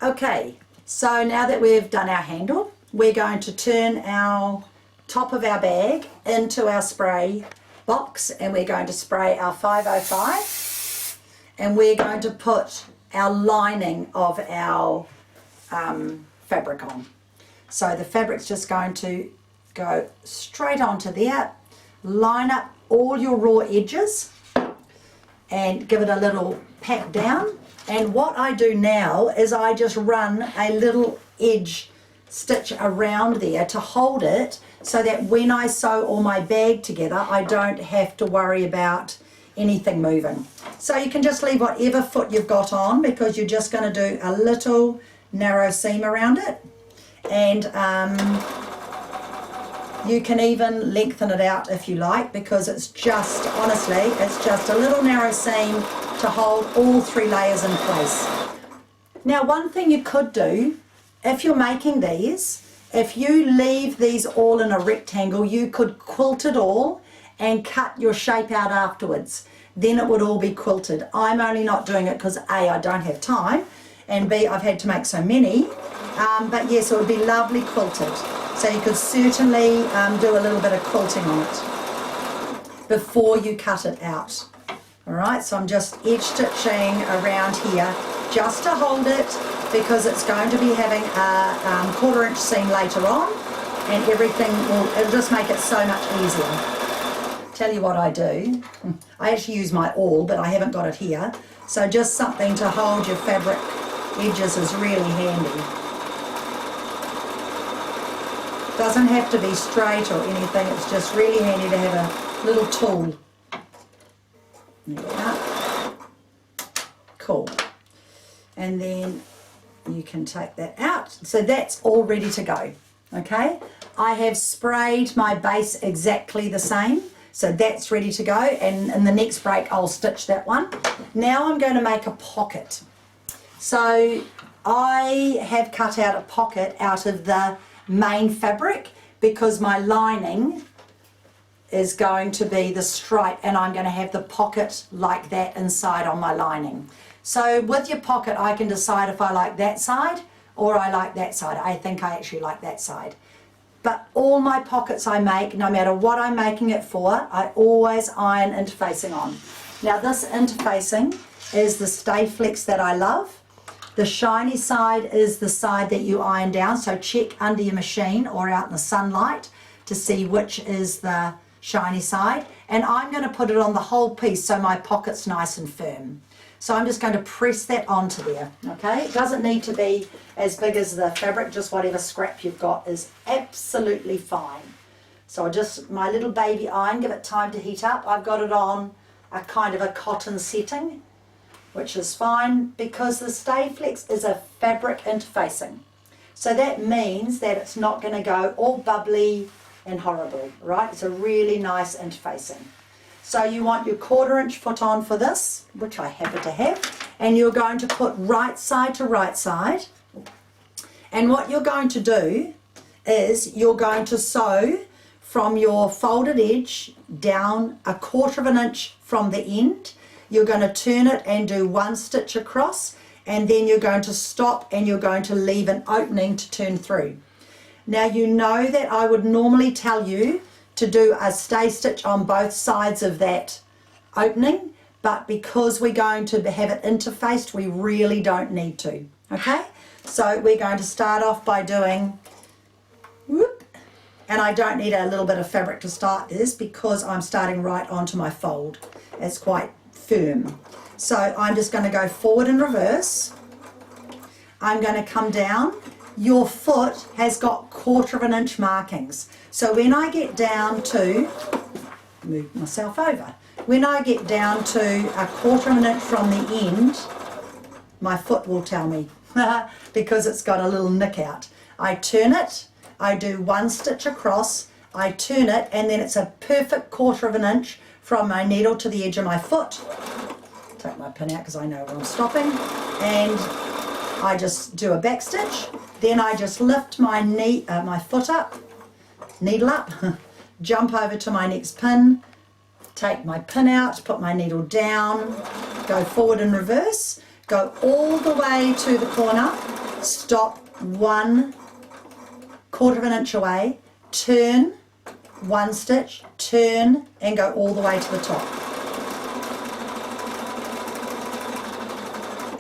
Okay, so now that we've done our handle, we're going to turn our top of our bag into our spray box, and we're going to spray our 505, and we're going to put our lining of our fabric on. So the fabric's just going to go straight onto there, line up all your raw edges and give it a little pat down. And what I do now is I just run a little edge stitch around there to hold it, so that when I sew all my bag together I don't have to worry about anything moving. So you can just leave whatever foot you've got on, because you're just going to do a little narrow seam around it, and you can even lengthen it out if you like, because it's just, honestly, it's just a little narrow seam to hold all 3 layers in place. Now, one thing you could do, if you're making these, if you leave these all in a rectangle, you could quilt it all and cut your shape out afterwards. Then it would all be quilted. I'm only not doing it because A, I don't have time, and B, I've had to make so many. But yes, it would be lovely quilted. So you could certainly do a little bit of quilting on it before you cut it out. All right, so I'm just edge stitching around here just to hold it, because it's going to be having a 1/4 inch seam later on, and everything it'll just make it so much easier. Tell you what I do, I actually use my awl, but I haven't got it here, so just something to hold your fabric edges is really handy. Doesn't have to be straight or anything, it's just really handy to have a little tool. There we are. Cool. And then you can take that out. So that's all ready to go. Okay, I have sprayed my base exactly the same, so that's ready to go, and in the next break I'll stitch that one. Now I'm going to make a pocket. So I have cut out a pocket out of the main fabric, because my lining is going to be the stripe, and I'm going to have the pocket like that inside on my lining. So with your pocket, I can decide if I like that side or I like that side. I think I actually like that side. But all my pockets I make, no matter what I'm making it for, I always iron interfacing on. Now this interfacing is the Stay Flex that I love. The shiny side is the side that you iron down, so check under your machine or out in the sunlight to see which is the shiny side. And I'm going to put it on the whole piece so my pocket's nice and firm. So I'm just going to press that onto there, okay? It doesn't need to be as big as the fabric, just whatever scrap you've got is absolutely fine. So I just, my little baby iron, give it time to heat up. I've got it on a kind of a cotton setting, which is fine, because the Stay Flex is a fabric interfacing. So that means that it's not going to go all bubbly and horrible, right? It's a really nice interfacing. So you want your 1/4 inch foot on for this, which I happen to have, and you're going to put right side to right side. And what you're going to do is you're going to sew from your folded edge down 1/4 inch from the end. You're going to turn it and do 1 stitch across, and then you're going to stop and you're going to leave an opening to turn through. Now you know that I would normally tell you to do a stay stitch on both sides of that opening, but because we're going to have it interfaced, we really don't need to, okay? So we're going to start off by doing whoop, and I don't need a little bit of fabric to start this because I'm starting right onto my fold. It's quite firm. So I'm just going to go forward and reverse. I'm going to come down. Your foot has got 1/4 inch markings. So when I get down to, move myself over, when I get down to 1/4 inch from the end, my foot will tell me because it's got a little nick out. I turn it, I do 1 stitch across, I turn it, and then it's a perfect 1/4 inch from my needle to the edge of my foot. Take my pin out because I know where I'm stopping, and I just do a back stitch. Then I just lift my knee, my foot up, needle up, jump over to my next pin, take my pin out, put my needle down, go forward and reverse, go all the way to the corner, stop 1/4 of an inch away, turn 1 stitch, turn and go all the way to the top.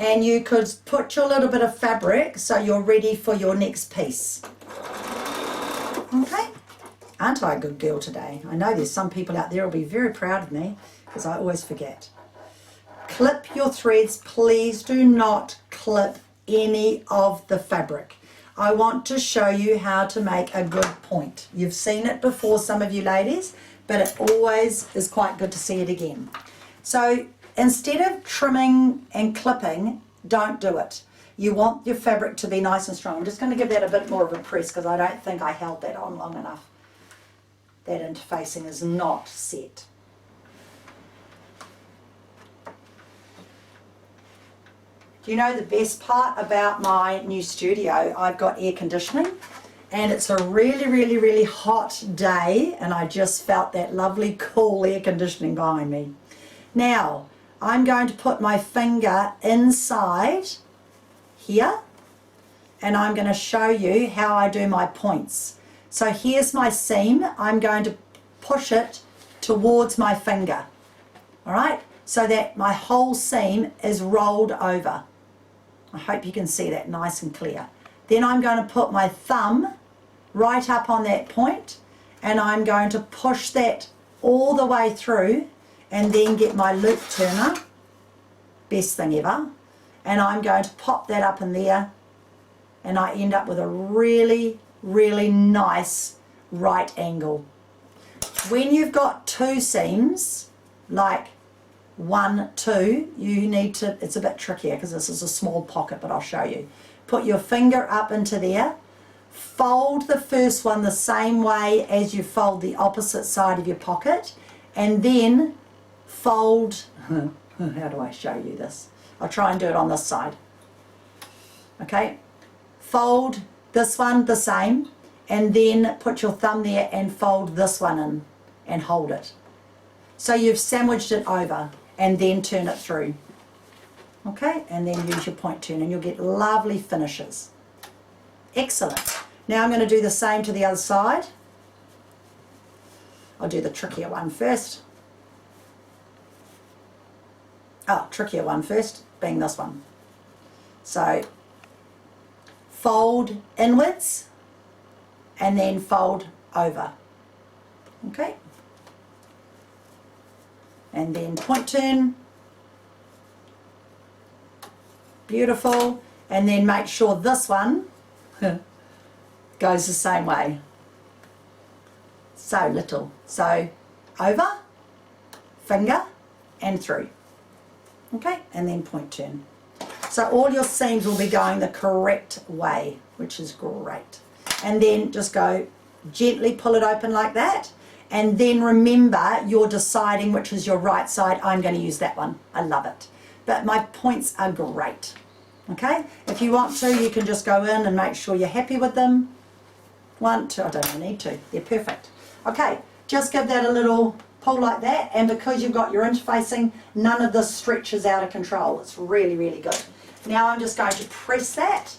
And you could put your little bit of fabric so you're ready for your next piece. Okay, aren't I a good girl today? I know there's some people out there who will be very proud of me because I always forget. Clip your threads. Please do not clip any of the fabric. I want to show you how to make a good point. You've seen it before, some of you ladies, but it always is quite good to see it again. So instead of trimming and clipping, don't do it. You want your fabric to be nice and strong. I'm just going to give that a bit more of a press because I don't think I held that on long enough. That interfacing is not set. Do you know the best part about my new studio? I've got air conditioning and it's a really, really, really hot day and I just felt that lovely cool air conditioning behind me. Now, I'm going to put my finger inside here and I'm going to show you how I do my points. So here's my seam. I'm going to push it towards my finger, all right, so that my whole seam is rolled over. I hope you can see that nice and clear. Then I'm going to put my thumb right up on that point and I'm going to push that all the way through and then get my loop turner, best thing ever, and I'm going to pop that up in there and I end up with a really, really nice right angle. When you've got two seams, like 1, 2, you need to, it's a bit trickier because this is a small pocket, but I'll show you. Put your finger up into there, fold the first one the same way as you fold the opposite side of your pocket, and then fold, how do I show you this? I'll try and do it on this side. Okay, fold this one the same, and then put your thumb there and fold this one in and hold it. So you've sandwiched it over and then turn it through. Okay, and then use your point turn and you'll get lovely finishes. Excellent. Now I'm going to do the same to the other side. I'll do the trickier one first. Oh, trickier one first, being this one. So fold inwards and then fold over. Okay. And then point turn, beautiful, and then make sure this one goes the same way. So little, so over, finger, and through. Okay, and then point turn. So all your seams will be going the correct way, which is great. And then just go gently, pull it open like that. And then remember, you're deciding which is your right side. I'm going to use that one. I love it. But my points are great. Okay? If you want to, you can just go in and make sure you're happy with them. 1, 2, I don't need to. They're perfect. Okay, just give that a little pull like that. And because you've got your interfacing, none of this stretches out of control. It's really, really good. Now I'm just going to press that.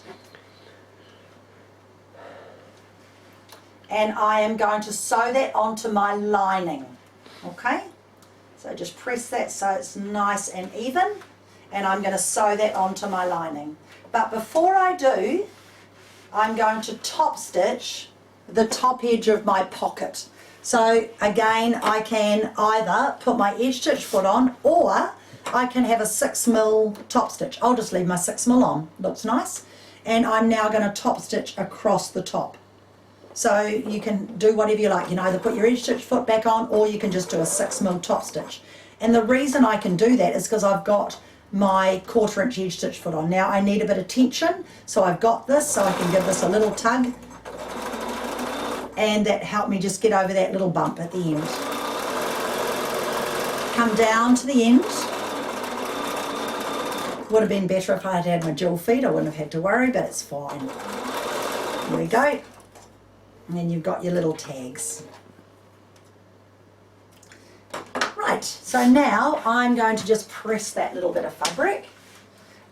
And I am going to sew that onto my lining. Okay? So just press that so it's nice and even. And I'm going to sew that onto my lining. But before I do, I'm going to top stitch the top edge of my pocket. So again, I can either put my edge stitch foot on or I can have a 6mm top stitch. I'll just leave my 6mm on. Looks nice. And I'm now going to top stitch across the top. So you can do whatever you like. You can either put your edge stitch foot back on or you can just do a 6mm top stitch. And the reason I can do that is because I've got my 1/4 inch edge stitch foot on. Now I need a bit of tension, so I've got this, so I can give this a little tug. And that helped me just get over that little bump at the end. Come down to the end. Would have been better if I had had my jewel feet. I wouldn't have had to worry, but it's fine. There we go. And then you've got your little tags. Right, so now I'm going to just press that little bit of fabric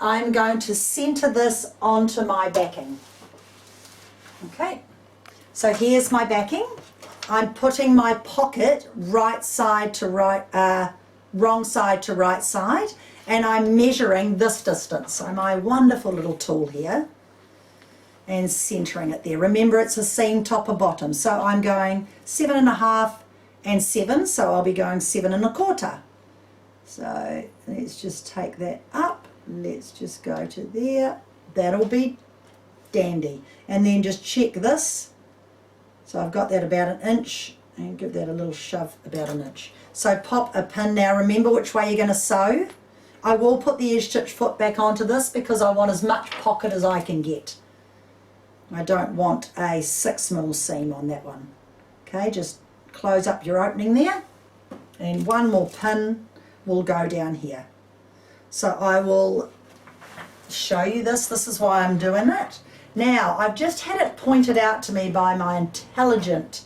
I'm going to center this onto my backing. Okay, so here's my backing. I'm putting my pocket right side to right, wrong side to right side, and I'm measuring this distance. So my wonderful little tool here, and centering it there. Remember, it's a seam top or bottom, so I'm going 7.5 and 7, so I'll be going 7.25. So let's just take that up. Let's just go to there. That'll be dandy. And then just check this. So I've got that about 1 inch, and give that a little shove about 1 inch. So pop a pin. Now remember which way you're going to sew. I will put the edge stitch foot back onto this because I want as much pocket as I can get. I don't want a 6mm seam on that one. Okay, just close up your opening there, and one more pin will go down here. So I will show you this. This is why I'm doing it. Now, I've just had it pointed out to me by my intelligent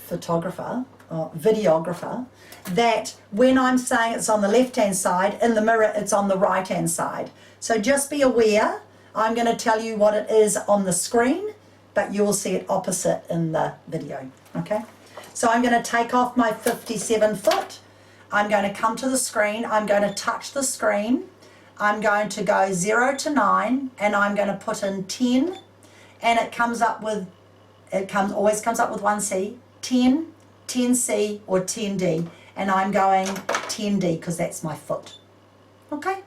photographer, or videographer, that when I'm saying it's on the left-hand side, in the mirror it's on the right-hand side. So just be aware, I'm going to tell you what it is on the screen, but you will see it opposite in the video, okay? So I'm going to take off my 57 foot. I'm going to come to the screen. I'm going to touch the screen. I'm going to go 0 to 9, and I'm going to put in 10, and it comes up with, always comes up with 1C, 10, 10C, or 10D, and I'm going 10D because that's my foot. Okay?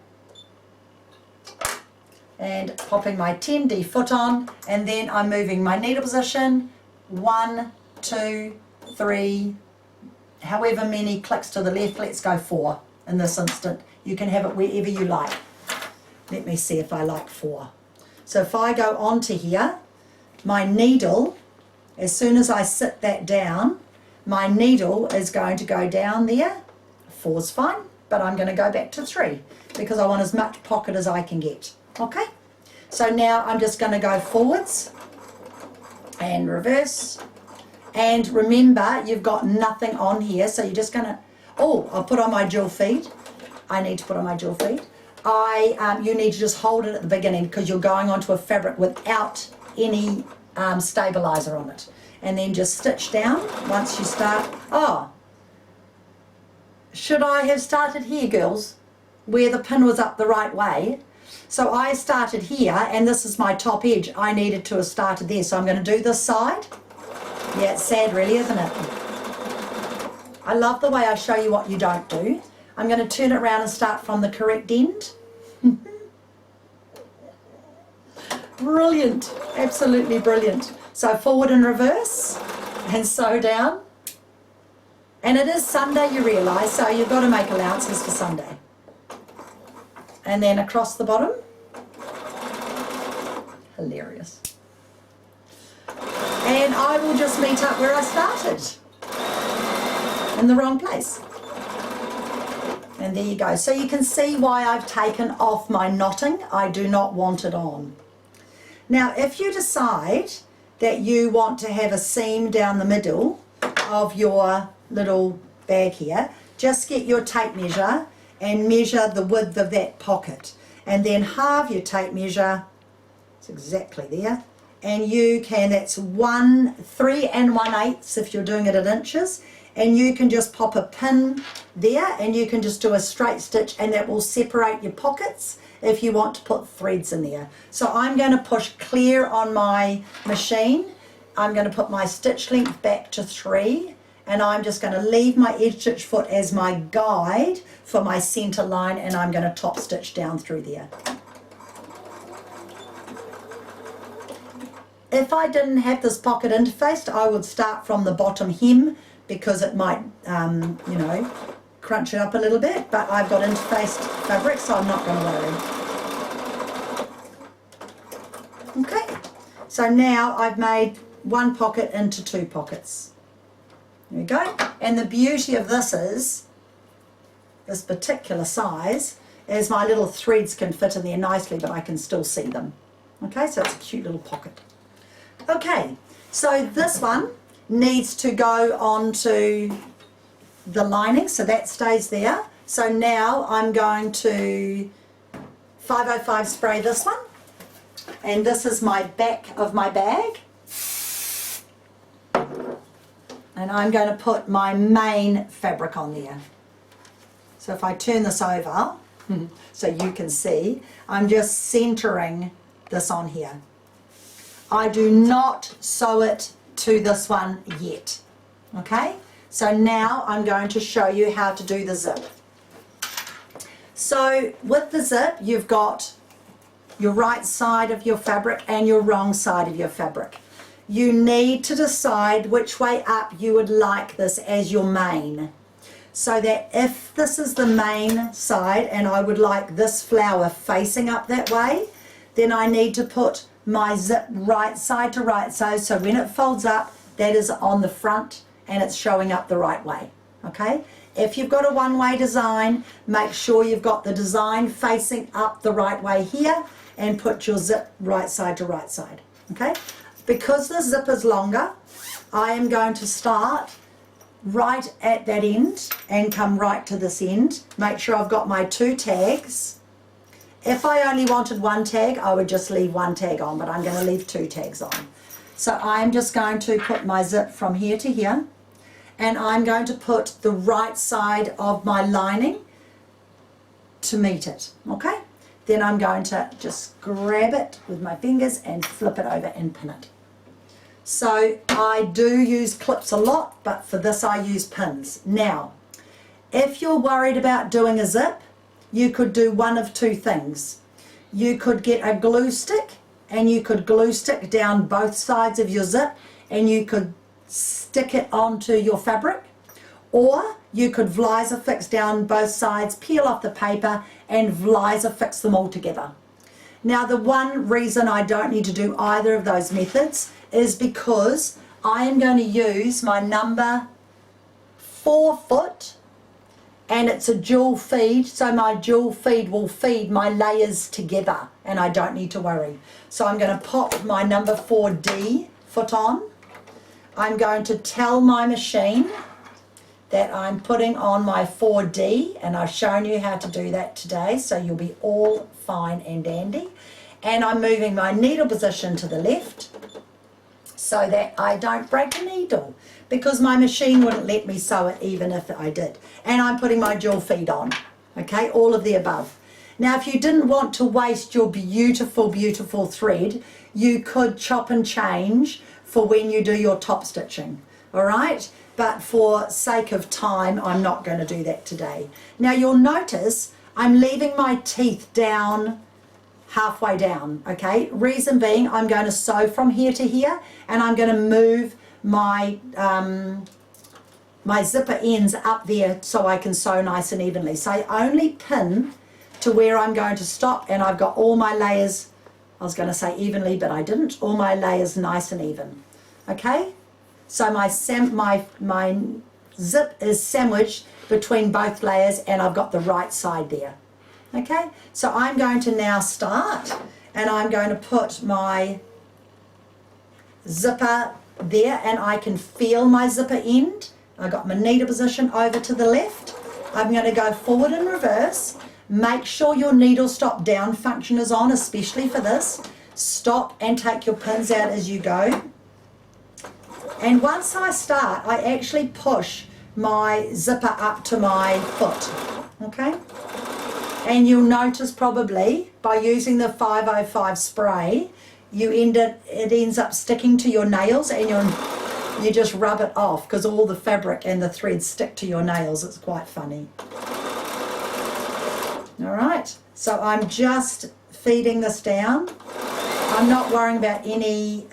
And popping my 10D foot on, and then I'm moving my needle position, 1, 2, 3, however many clicks to the left. Let's go 4 in this instant. You can have it wherever you like. Let me see if I like 4. So if I go onto here, my needle, as soon as I sit that down, my needle is going to go down there. 4's fine, but I'm going to go back to 3 because I want as much pocket as I can get. Okay? So now I'm just going to go forwards and reverse. And remember, you've got nothing on here, so you're just going to, oh, I'll put on my jewel feed. I need to put on my jewel feed. You need to just hold it at the beginning because you're going onto a fabric without any stabilizer on it. And then just stitch down once you start. Oh, should I have started here, girls, where the pin was up the right way? So I started here, and this is my top edge. I needed to have started there, so I'm going to do this side. Yeah, it's sad really, isn't it? I love the way I show you what you don't do. I'm going to turn it around and start from the correct end. Brilliant, absolutely brilliant. So forward and reverse, and sew down. And it is Sunday, you realise, so you've got to make allowances for Sunday. And then across the bottom. Hilarious. And I will just meet up where I started. In the wrong place. And there you go. So you can see why I've taken off my knotting. I do not want it on. Now, if you decide that you want to have a seam down the middle of your little bag here, just get your tape measure and measure the width of that pocket. And then halve your tape measure. It's exactly there. And you can, that's 3 1/8 if you're doing it in inches. And you can just pop a pin there, and you can just do a straight stitch, and that will separate your pockets if you want to put threads in there. So I'm going to push clear on my machine. I'm going to put my stitch length back to 3, and I'm just going to leave my edge stitch foot as my guide for my center line, and I'm going to top stitch down through there. If I didn't have this pocket interfaced, I would start from the bottom hem because it might, you know, crunch it up a little bit, but I've got interfaced fabric, so I'm not going to worry. Okay, so now I've made one pocket into 2 pockets. There we go. And the beauty of this is, this particular size, is my little threads can fit in there nicely, but I can still see them. Okay, so it's a cute little pocket. Okay, so this one needs to go onto the lining, so that stays there. So now I'm going to 505 spray this one, and this is my back of my bag. And I'm going to put my main fabric on there. So if I turn this over, so you can see, I'm just centering this on here. I do not sew it to this one yet. Okay? So now I'm going to show you how to do the zip. So with the zip, you've got your right side of your fabric and your wrong side of your fabric. You need to decide which way up you would like this as your main. So that if this is the main side and I would like this flower facing up that way, then I need to put my zip right side to right side, so when it folds up, that is on the front and it's showing up the right way. Okay? If you've got a one-way design, make sure you've got the design facing up the right way here and put your zip right side to right side. Okay? Because the zip is longer, I am going to start right at that end and come right to this end. Make sure I've got my 2 tags. If I only wanted 1 tag, I would just leave 1 tag on, but I'm going to leave 2 tags on. So I'm just going to put my zip from here to here, and I'm going to put the right side of my lining to meet it. Okay? Then I'm going to just grab it with my fingers and flip it over and pin it. So I do use clips a lot, but for this I use pins. Now, if you're worried about doing a zip, you could do one of 2 things. You could get a glue stick and you could glue stick down both sides of your zip and you could stick it onto your fabric, or you could Vlizer fix down both sides, peel off the paper and Vlizer fix them all together. Now the one reason I don't need to do either of those methods is because I am going to use my number 4 foot and it's a dual feed, so my dual feed will feed my layers together and I don't need to worry. So I'm going to pop my number 4D foot on. I'm going to tell my machine that I'm putting on my 4D, and I've shown you how to do that today, so you'll be all fine and dandy. And I'm moving my needle position to the left so that I don't break a needle, because my machine wouldn't let me sew it even if I did. And I'm putting my dual feed on, okay, all of the above. Now if you didn't want to waste your beautiful, beautiful thread, you could chop and change for when you do your top stitching, all right? But for sake of time, I'm not going to do that today. Now you'll notice I'm leaving my teeth down, halfway down, okay? Reason being, I'm going to sew from here to here, and I'm going to move my my zipper ends up there so I can sew nice and evenly. So I only pin to where I'm going to stop, and I've got all my layers, I was going to say evenly, but I didn't, all my layers nice and even, okay? So my zip is sandwiched between both layers, and I've got the right side there. Okay, so I'm going to now start, and I'm going to put my zipper there, and I can feel my zipper end. I got my needle position over to the left. I'm going to go forward and reverse. Make sure your needle stop down function is on, especially for this. Stop and take your pins out as you go. And once I start, I actually push my zipper up to my foot, okay? And you'll notice probably by using the 505 spray, it ends up sticking to your nails, and you just rub it off because all the fabric and the threads stick to your nails. It's quite funny. All right, so I'm just feeding this down. I'm not worrying about any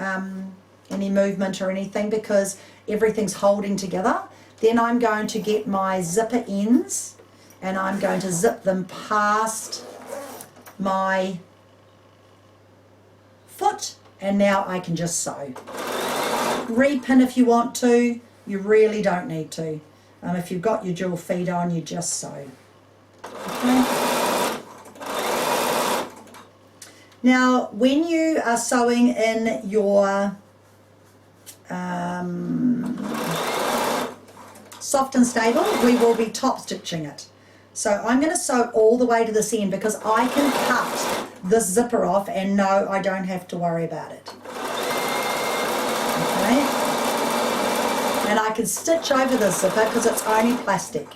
movement or anything because everything's holding together. Then I'm going to get my zipper ends and I'm going to zip them past my foot, and now I can just sew. Repin if you want to, you really don't need to. If you've got your dual feed on, you just sew. Okay. Now when you are sewing in your soft and stable, we will be top stitching it. So I'm going to sew all the way to this end because I can cut this zipper off and no, I don't have to worry about it. Okay? And I can stitch over this zipper because it's only plastic.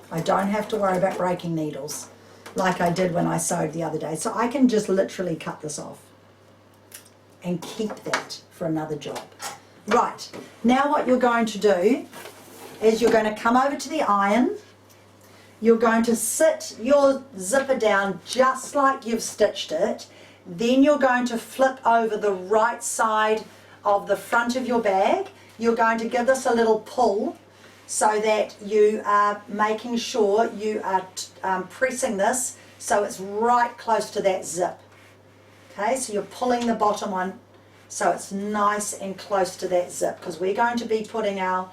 I don't have to worry about breaking needles like I did when I sewed the other day. So I can just literally cut this off and keep that for another job. Right, now what you're going to do is you're going to come over to the iron. You're going to sit your zipper down just like you've stitched it. Then you're going to flip over the right side of the front of your bag. You're going to give this a little pull so that you are making sure you are pressing this so it's right close to that zip. Okay, so you're pulling the bottom one so it's nice and close to that zip because we're going to be putting our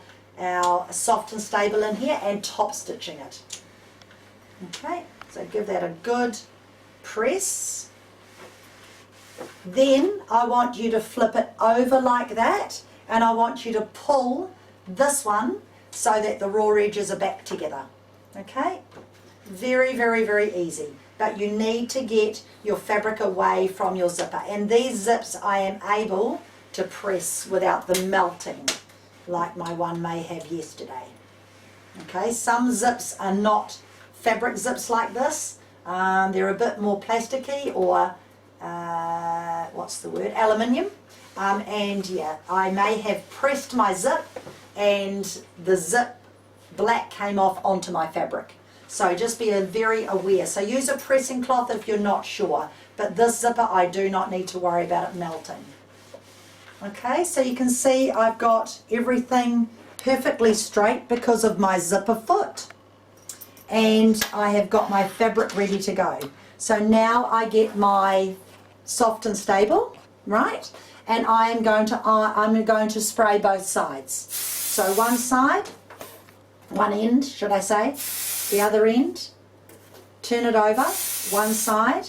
soft and stable in here and top stitching it. Okay, so give that a good press. Then I want you to flip it over like that and I want you to pull this one so that the raw edges are back together. Okay, very, very, very easy. But you need to get your fabric away from your zipper. And these zips I am able to press without them melting like my one may have yesterday. Okay, some zips are not fabric zips like this. They're a bit more plasticky or what's the word, aluminium. And yeah, I may have pressed my zip and the zip black came off onto my fabric. So just be very aware. So use a pressing cloth if you're not sure. But this zipper, I do not need to worry about it melting. Okay, so you can see I've got everything perfectly straight because of my zipper foot. And I have got my fabric ready to go. So now I get my soft and stable, right? And I'm going to spray both sides. So one side, one end, should I say, the other end, turn it over, one side,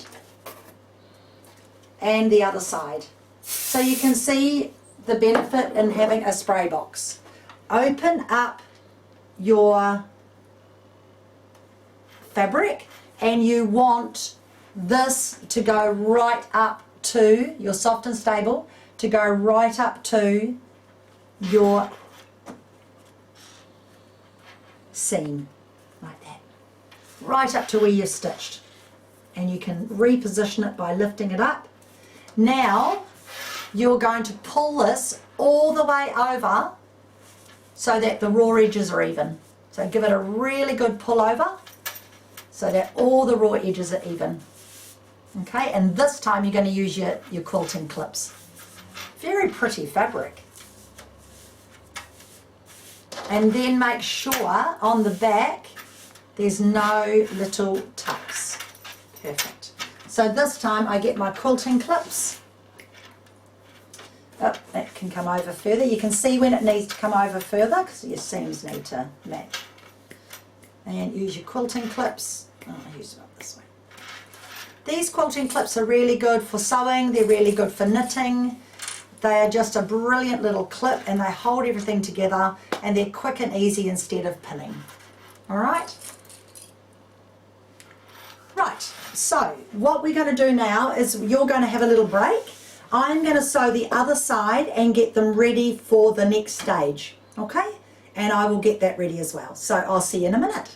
and the other side. So you can see the benefit in having a spray box. Open up your fabric and you want this to go right up to your soft and stable, to go right up to your seam like that, right up to where you're stitched, and you can reposition it by lifting it up. Now you're going to pull this all the way over so that the raw edges are even. So give it a really good pull over so that all the raw edges are even. Okay, and this time you're going to use your quilting clips. Very pretty fabric. And then make sure on the back there's no little tucks. Perfect. So this time I get my quilting clips. Oh, that can come over further. You can see when it needs to come over further because your seams need to match. And use your quilting clips. Oh, I use them up this way. These quilting clips are really good for sewing. They're really good for knitting. They are just a brilliant little clip and they hold everything together and they're quick and easy instead of pinning. Alright? Right, so what we're going to do now is you're going to have a little break. I'm going to sew the other side and get them ready for the next stage. Okay? And I will get that ready as well. So I'll see you in a minute.